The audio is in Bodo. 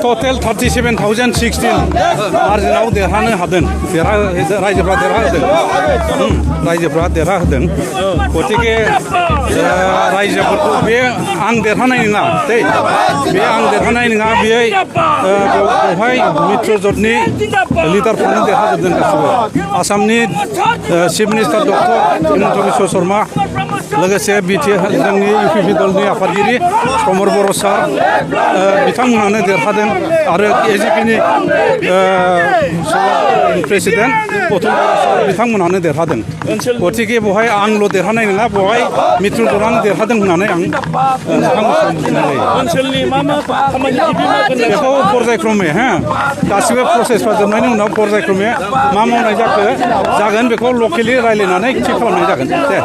टोटेल 37,016 मार्जिनाव देरहानो हादों रायजोफ्रा देरहाहोदों गतिके रायजोफोरखौ बे आं देरहानाय नङा बे आं देरहानाय नङा बेवहाय मित्र जथनि लिडारफोरानो देरहाजोबदों गासिबो आसामनि chief minister doctor Himanta Biswa Sharma लोगोसे जोंनि UPP दलनि आफादगिरि प्रमद बर' सार बिथांमोनानो देरहादों आरो AGPनि प्रेसिडेन्ट प्रथम बर' सार बिथांमोनानो देरहादों गतिके बेवहाय आंल' देरहानाय नङा बेवहाय मित्र दलानो देरहादों होननानै आं ओनसोलनि मा खामानि बेखौ पर्यायक्रमे गासिबो प्रसेसफ्रा जोबनायनि उनाव पर्यायक्रमे मा मावनाय जागोन बेखौ लकेलि रायज्लायनानै थि खालामनाय जागोन दे